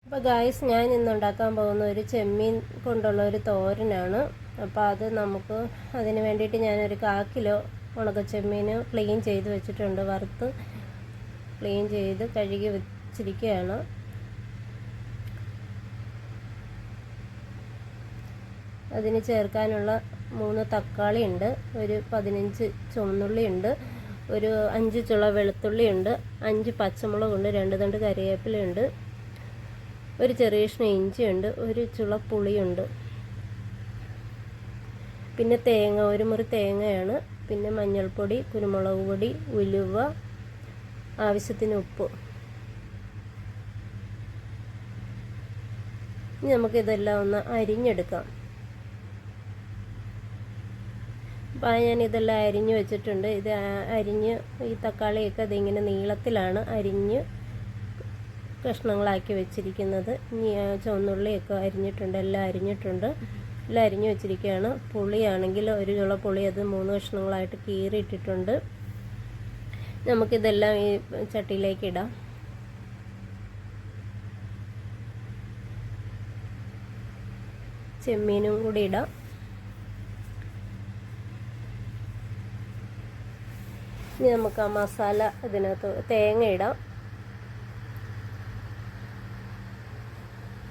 അപ്പോൾ ഗായ്സ്, ഞാൻ ഇന്ന് ഉണ്ടാക്കാൻ പോകുന്ന ഒരു ചെമ്മീൻ കൊണ്ടുള്ള ഒരു തോരനാണ്. അപ്പോൾ അത് നമുക്ക് അതിന് വേണ്ടിയിട്ട് ഞാനൊരു 1/4 കിലോ ഉണക്കച്ചെമ്മീൻ ക്ലീൻ ചെയ്ത് വെച്ചിട്ടുണ്ട്. വറുത്ത് ക്ലീൻ ചെയ്ത് കഴുകി വെച്ചിരിക്കുകയാണ്. അതിന് ചേർക്കാനുള്ള 3 തക്കാളി ഉണ്ട്, ഒരു 15 ചുവന്നുള്ളി ഉണ്ട്, ഒരു 5 ചുള വെളുത്തുള്ളി ഉണ്ട്, 5 പച്ചമുളകുണ്ട്, 2 തണ്ട് കറിവേപ്പിലയുണ്ട്, ഒരു ചെറിയ കഷ്ണം ഇഞ്ചിയുണ്ട്, ഒരു ചുള പുളിയുണ്ട്, പിന്നെ തേങ്ങ, ഒരു മുറി തേങ്ങയാണ്, പിന്നെ മഞ്ഞൾപ്പൊടി, കുരുമുളക് പൊടി, ഉലുവ, ആവശ്യത്തിന് ഉപ്പ്. ഇനി നമുക്കിതെല്ലാം ഒന്ന് അരിഞ്ഞെടുക്കാം. അപ്പോൾ ഞാൻ ഇതെല്ലാം അരിഞ്ഞ് വെച്ചിട്ടുണ്ട്. ഇത് അരിഞ്ഞ് ഈ തക്കാളിയൊക്കെ ഇതിങ്ങനെ നീളത്തിലാണ് അരിഞ്ഞ് കഷ്ണങ്ങളാക്കി വെച്ചിരിക്കുന്നത്. ഇനി ചുവന്നുള്ളിയൊക്കെ അരിഞ്ഞിട്ടുണ്ട്, എല്ലാം അരിഞ്ഞിട്ടുണ്ട്, എല്ലാം അരിഞ്ഞ് വെച്ചിരിക്കുകയാണ്. പുളിയാണെങ്കിൽ ഒരു ചുള പുളി, അത് 3 കഷ്ണങ്ങളായിട്ട് കീറിയിട്ടിട്ടുണ്ട്. നമുക്കിതെല്ലാം ഈ ചട്ടിയിലേക്ക് ഇടാം. ചെമ്മീനും കൂടി ഇടാം. ഇനി നമുക്ക് ആ മസാല ഇതിനകത്ത് തേങ്ങ ഇടാം.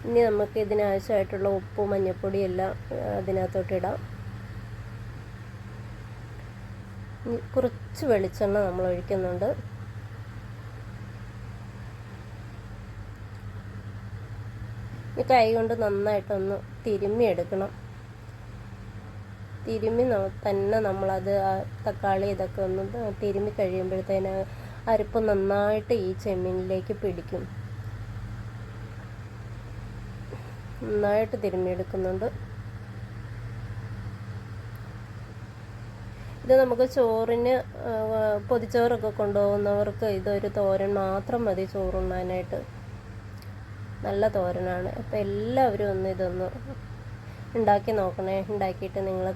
ഇനി നമുക്ക് ഇതിനാവശ്യമായിട്ടുള്ള ഉപ്പ്, മഞ്ഞൾപ്പൊടി എല്ലാം അതിനകത്തോട്ട് ഇടാം. ഇനി കുറച്ച് വെളിച്ചെണ്ണ നമ്മൾ ഒഴിക്കുന്നുണ്ട്. ഈ കൈ കൊണ്ട് നന്നായിട്ടൊന്ന് തിരുമ്മിയെടുക്കണം. തിരുമ്മി തന്നെ നമ്മളത് തക്കാളി ഇതൊക്കെ ഒന്ന് തിരുമ്മി കഴിയുമ്പോഴത്തേന് അരപ്പ് നന്നായിട്ട് ഈ ചെമ്മീനിലേക്ക് പിടിക്കും. നന്നായിട്ട് തിരുമ്മിയെടുക്കുന്നുണ്ട്. ഇത് നമുക്ക് ചോറിന് പൊതിച്ചോറൊക്കെ കൊണ്ടുപോകുന്നവർക്ക് ഇതൊരു തോരൻ മാത്രം മതി ചോറുണ്ണാനായിട്ട്. നല്ല തോരനാണ്. അപ്പോൾ എല്ലാവരും ഇതൊന്ന് ഉണ്ടാക്കി നോക്കണേ. ഉണ്ടാക്കിയിട്ട് നിങ്ങൾ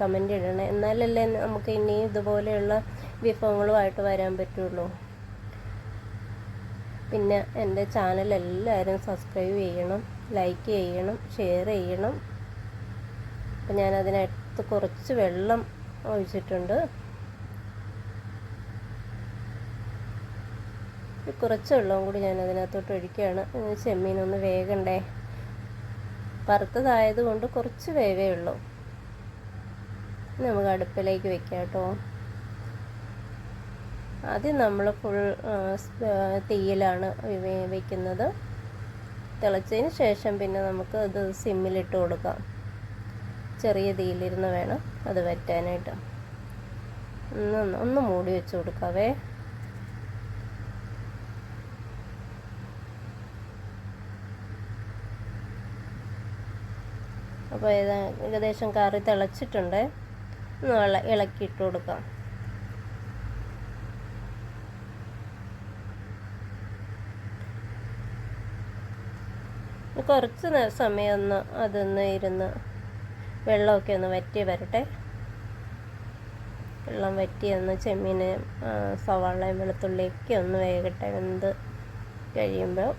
കമൻ്റ് ഇടണേ. എന്നാലല്ലേ നമുക്ക് ഇനി ഇതുപോലെയുള്ള വിഭവങ്ങളുമായിട്ട് വരാൻ പറ്റുള്ളൂ. പിന്നെ എൻ്റെ ചാനൽ എല്ലാവരും സബ്സ്ക്രൈബ് ചെയ്യണം, ലൈക്ക് ചെയ്യണം, ഷെയർ ചെയ്യണം. അപ്പം ഞാനതിനകത്ത് കുറച്ച് വെള്ളം ഒഴിച്ചിട്ടുണ്ട്. കുറച്ച് വെള്ളവും കൂടി ഞാനതിനകത്തോട്ട് ഒഴിക്കുകയാണ്. ചെമ്മീനൊന്ന് വേഗണ്ടേ, വറുത്തതായതുകൊണ്ട് കുറച്ച് വേവേ ഉള്ളൂ. നമുക്ക് അടുപ്പിലേക്ക് വെക്കാം കേട്ടോ. ആദ്യം നമ്മൾ ഫുൾ തീയിലാണ് വയ്ക്കുന്നത്. തിളച്ചതിന് ശേഷം പിന്നെ നമുക്ക് അത് സിമ്മിലിട്ട് കൊടുക്കാം. ചെറിയ തീയിലിരുന്ന് വേണം അത് വറ്റാനായിട്ട്. ഒന്ന് മൂടി വെച്ച് കൊടുക്കാവേ. അപ്പോൾ ഏകദേശം കറി തിളച്ചിട്ടുണ്ട്. ഒന്ന് ഇളക്കിയിട്ട് കൊടുക്കാം. കുറച്ച് സമയം അതൊന്ന് ഇരുന്ന് വെള്ളമൊക്കെ ഒന്ന് വറ്റി വരട്ടെ. വെള്ളം വറ്റി ചെമ്മീന് സവാളയും വെളുത്തുള്ളിയൊക്കെ ഒന്ന് വേകട്ടെ. വെന്ത് കഴിയുമ്പോൾ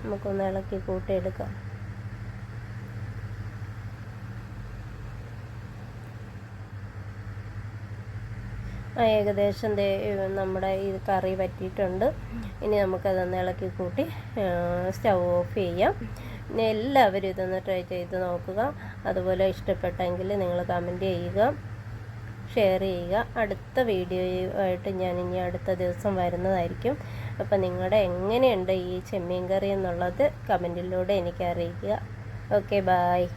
നമുക്കൊന്ന് ഇളക്കി കൂട്ടിയെടുക്കാം. ഏകദേശം നമ്മുടെ ഈ കറി വറ്റിയിട്ടുണ്ട്. ഇനി നമുക്കതൊന്ന് ഇളക്കി കൂട്ടി സ്റ്റൗ ഓഫ് ചെയ്യാം. പിന്നെ എല്ലാവരും ഇതൊന്ന് ട്രൈ ചെയ്ത് നോക്കുക. അതുപോലെ ഇഷ്ടപ്പെട്ടെങ്കിൽ നിങ്ങൾ കമൻറ്റ് ചെയ്യുക, ഷെയർ ചെയ്യുക. അടുത്ത വീഡിയോയുമായിട്ട് ഞാൻ ഇനി അടുത്ത ദിവസം വരുന്നതായിരിക്കും. അപ്പോൾ നിങ്ങളുടെ എങ്ങനെയുണ്ട് ഈ ചെമ്മീൻ കറി എന്നുള്ളത് കമൻറ്റിലൂടെ എനിക്ക് അറിയിക്കുക. Okay, bye.